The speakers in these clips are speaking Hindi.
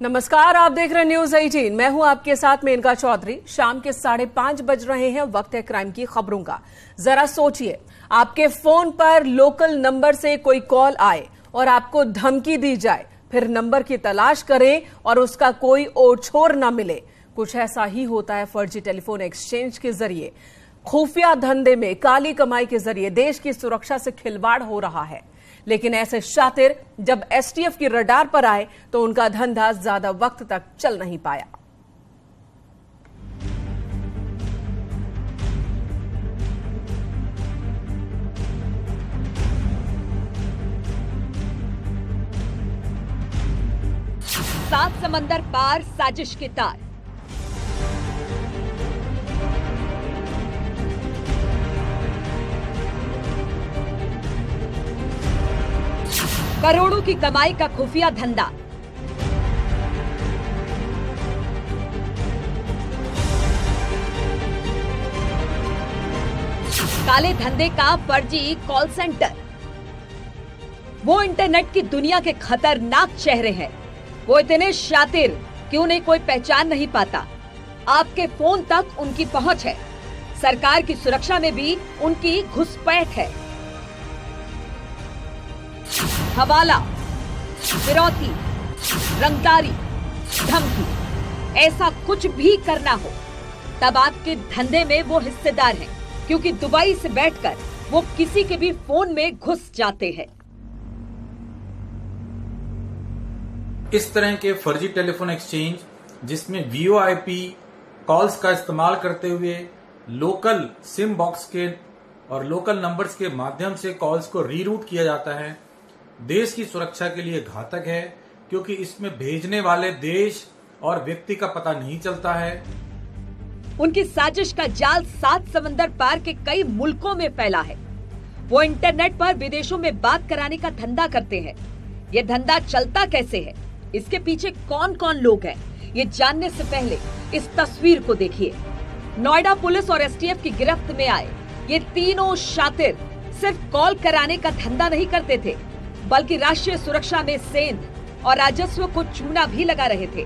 नमस्कार, आप देख रहे हैं न्यूज 18। मैं हूं आपके साथ मेनका चौधरी। शाम के 5:30 बज रहे हैं। वक्त है क्राइम की खबरों का। जरा सोचिए, आपके फोन पर लोकल नंबर से कोई कॉल आए और आपको धमकी दी जाए, फिर नंबर की तलाश करें और उसका कोई ओर छोर न मिले। कुछ ऐसा ही होता है फर्जी टेलीफोन एक्सचेंज के जरिए। खुफिया धंधे में काली कमाई के जरिए देश की सुरक्षा से खिलवाड़ हो रहा है। लेकिन ऐसे शातिर जब एसटीएफ की रडार पर आए तो उनका धंधा ज्यादा वक्त तक चल नहीं पाया। सात समंदर पार साजिश के तार। करोड़ों की कमाई का खुफिया धंधा। काले धंधे का फर्जी कॉल सेंटर। वो इंटरनेट की दुनिया के खतरनाक चेहरे हैं। वो इतने शातिर कि उन्हें कोई पहचान नहीं पाता। आपके फोन तक उनकी पहुंच है। सरकार की सुरक्षा में भी उनकी घुसपैठ है। हवाला, फिरौती, रंगदारी, धमकी, ऐसा कुछ भी करना हो तब आपके धंधे में वो हिस्सेदार हैं, क्योंकि दुबई से बैठकर वो किसी के भी फोन में घुस जाते हैं। इस तरह के फर्जी टेलीफोन एक्सचेंज जिसमें वीओआईपी कॉल्स का इस्तेमाल करते हुए लोकल सिम बॉक्स के और लोकल नंबर्स के माध्यम से कॉल्स को रीरूट किया जाता है, देश की सुरक्षा के लिए घातक है, क्योंकि इसमें भेजने वाले देश और व्यक्ति का पता नहीं चलता है। उनकी साजिश का जाल 7 समंदर पार के कई मुल्कों में फैला है। वो इंटरनेट पर विदेशों में बात कराने का धंधा करते हैं। ये धंधा चलता कैसे है, इसके पीछे कौन कौन लोग हैं, ये जानने से पहले इस तस्वीर को देखिए। नोएडा पुलिस और एसटीएफ की गिरफ्त में आए ये तीनों शातिर सिर्फ कॉल कराने का धंधा नहीं करते थे, बल्कि राष्ट्रीय सुरक्षा में सेंध और राजस्व को चूना भी लगा रहे थे।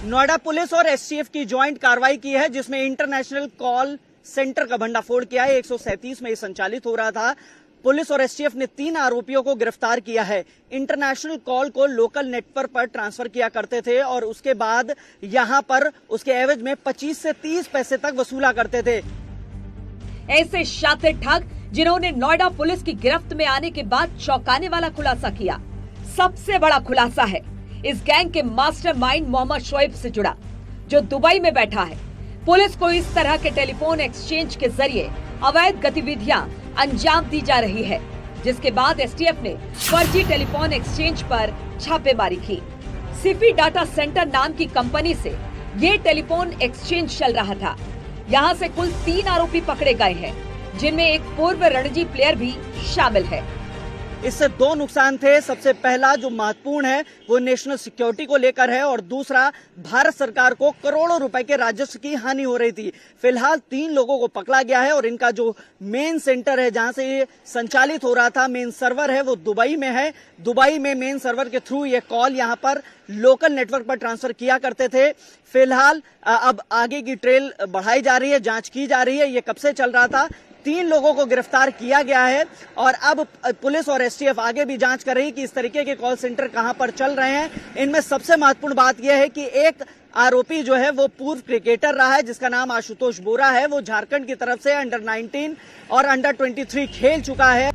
नोएडा पुलिस और एसटीएफ की ज्वाइंट कार्रवाई की है, जिसमें इंटरनेशनल कॉल सेंटर का भंडाफोड़ किया है। 137 में ये संचालित हो रहा था। पुलिस और एसटीएफ ने 3 आरोपियों को गिरफ्तार किया है। इंटरनेशनल कॉल को लोकल नेटवर्क पर ट्रांसफर किया करते थे और उसके बाद यहां पर उसके एवज में 25 से 30 पैसे तक वसूला करते थे। ऐसे शातिर ठग जिन्होंने नोएडा पुलिस की गिरफ्त में आने के बाद चौंकाने वाला खुलासा किया। सबसे बड़ा खुलासा है इस गैंग के मास्टरमाइंड मोहम्मद शोएब से जुड़ा, जो दुबई में बैठा है। पुलिस को इस तरह के टेलीफोन एक्सचेंज के जरिए अवैध गतिविधियां अंजाम दी जा रही है, जिसके बाद एसटीएफ ने फर्जी टेलीफोन एक्सचेंज पर छापेमारी की। सिफी डाटा सेंटर नाम की कंपनी से ये टेलीफोन एक्सचेंज चल रहा था। यहाँ से कुल 3 आरोपी पकड़े गए हैं, जिनमें एक पूर्व रणजी प्लेयर भी शामिल है। इससे 2 नुकसान थे। सबसे पहला जो महत्वपूर्ण है वो नेशनल सिक्योरिटी को लेकर है और दूसरा भारत सरकार को करोड़ों रुपए के राजस्व की हानि हो रही थी। फिलहाल 3 लोगों को पकड़ा गया है और इनका जो मेन सेंटर है, जहां से ये संचालित हो रहा था, मेन सर्वर है, वो दुबई में है। दुबई में मेन सर्वर के थ्रू ये कॉल यहां पर लोकल नेटवर्क पर ट्रांसफर किया करते थे। फिलहाल अब आगे की ट्रेल बढ़ाई जा रही है, जांच की जा रही है, ये कब से चल रहा था। 3 लोगों को गिरफ्तार किया गया है और अब पुलिस और एसटीएफ आगे भी जांच कर रही है कि इस तरीके के कॉल सेंटर कहां पर चल रहे हैं। इनमें सबसे महत्वपूर्ण बात यह है कि एक आरोपी जो है वो पूर्व क्रिकेटर रहा है, जिसका नाम आशुतोष बोरा है। वो झारखंड की तरफ से अंडर 19 और अंडर 23 खेल चुका है।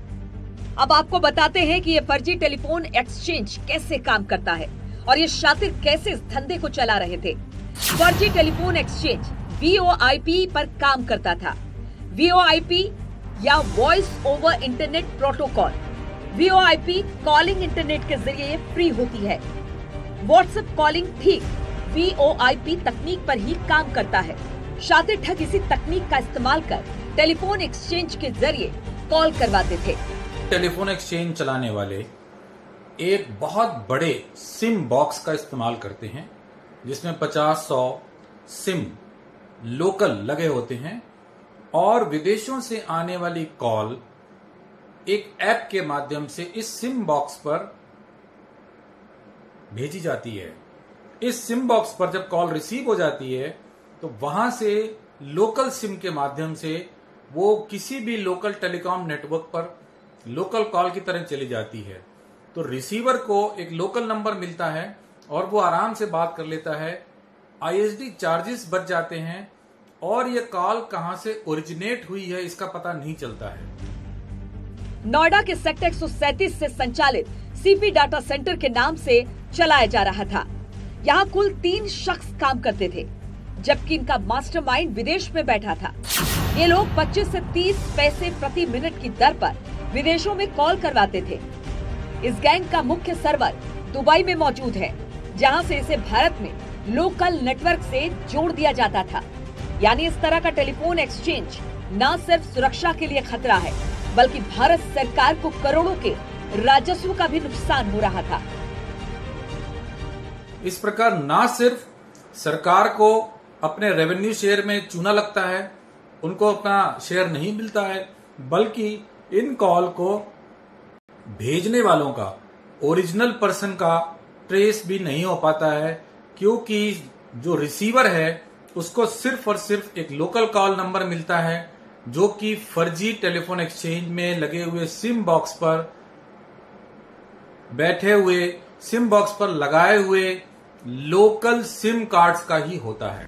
अब आपको बताते हैं कि ये फर्जी टेलीफोन एक्सचेंज कैसे काम करता है और ये शातिर कैसे इस धंधे को चला रहे थे। फर्जी टेलीफोन एक्सचेंज वीओआईपी पर काम करता था। वीओआईपी या voice over internet protocol. VoIP calling internet के जरिए फ्री होती है। व्हाट्सएप कॉलिंग ठीक वीओआईपी तकनीक पर ही काम करता है। शातिर ठग इसी तकनीक का इस्तेमाल कर टेलीफोन एक्सचेंज के जरिए कॉल करवाते थे। टेलीफोन एक्सचेंज चलाने वाले एक बहुत बड़े सिम बॉक्स का इस्तेमाल करते हैं, जिसमें 50-100 सिम लोकल लगे होते हैं और विदेशों से आने वाली कॉल एक ऐप के माध्यम से इस सिम बॉक्स पर भेजी जाती है। इस सिम बॉक्स पर जब कॉल रिसीव हो जाती है तो वहां से लोकल सिम के माध्यम से वो किसी भी लोकल टेलीकॉम नेटवर्क पर लोकल कॉल की तरह चली जाती है। तो रिसीवर को एक लोकल नंबर मिलता है और वो आराम से बात कर लेता है। ISD चार्जेस बच जाते हैं और ये कॉल कहां से ओरिजिनेट हुई है इसका पता नहीं चलता है। नोएडा के सेक्टर 137 से संचालित CP डाटा सेंटर के नाम से चलाया जा रहा था। यहाँ कुल 3 शख्स काम करते थे, जबकि इनका मास्टरमाइंड विदेश में बैठा था। ये लोग 25 से 30 पैसे प्रति मिनट की दर पर विदेशों में कॉल करवाते थे। इस गैंग का मुख्य सर्वर दुबई में मौजूद है, जहां से इसे भारत में लोकल नेटवर्क से जोड़ दिया जाता था। यानी इस तरह का टेलीफोन एक्सचेंज न सिर्फ सुरक्षा के लिए खतरा है, बल्कि भारत सरकार को करोड़ों के राजस्व का भी नुकसान हो रहा था। इस प्रकार न सिर्फ सरकार को अपने रेवेन्यू शेयर में चूना लगता है, उनको अपना शेयर नहीं मिलता है, बल्कि इन कॉल को भेजने वालों का, ओरिजिनल पर्सन का ट्रेस भी नहीं हो पाता है, क्योंकि जो रिसीवर है उसको सिर्फ और सिर्फ एक लोकल कॉल नंबर मिलता है जो कि फर्जी टेलीफोन एक्सचेंज में लगे हुए सिम बॉक्स पर बैठे हुए, सिम बॉक्स पर लगाए हुए लोकल सिम कार्ड्स का ही होता है।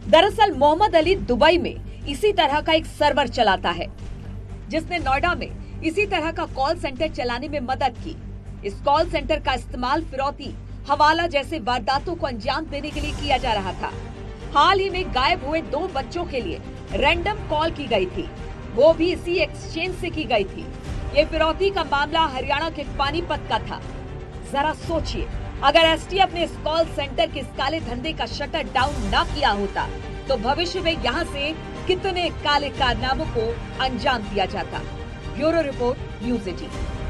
दरअसल मोहम्मद अली दुबई में इसी तरह का एक सर्वर चलाता है, जिसने नोएडा में इसी तरह का कॉल सेंटर चलाने में मदद की। इस कॉल सेंटर का इस्तेमाल फिरौती, हवाला जैसे वारदातों को अंजाम देने के लिए किया जा रहा था। हाल ही में गायब हुए 2 बच्चों के लिए रैंडम कॉल की गई थी, वो भी इसी एक्सचेंज से की गई थी। ये फिरौती का मामला हरियाणा के पानीपत का था। जरा सोचिए, अगर STF ने इस कॉल सेंटर के इस काले धंधे का शटर डाउन न किया होता तो भविष्य में यहाँ से कितने काले कारनामों को अंजाम दिया जाता। Bureau report, news 18।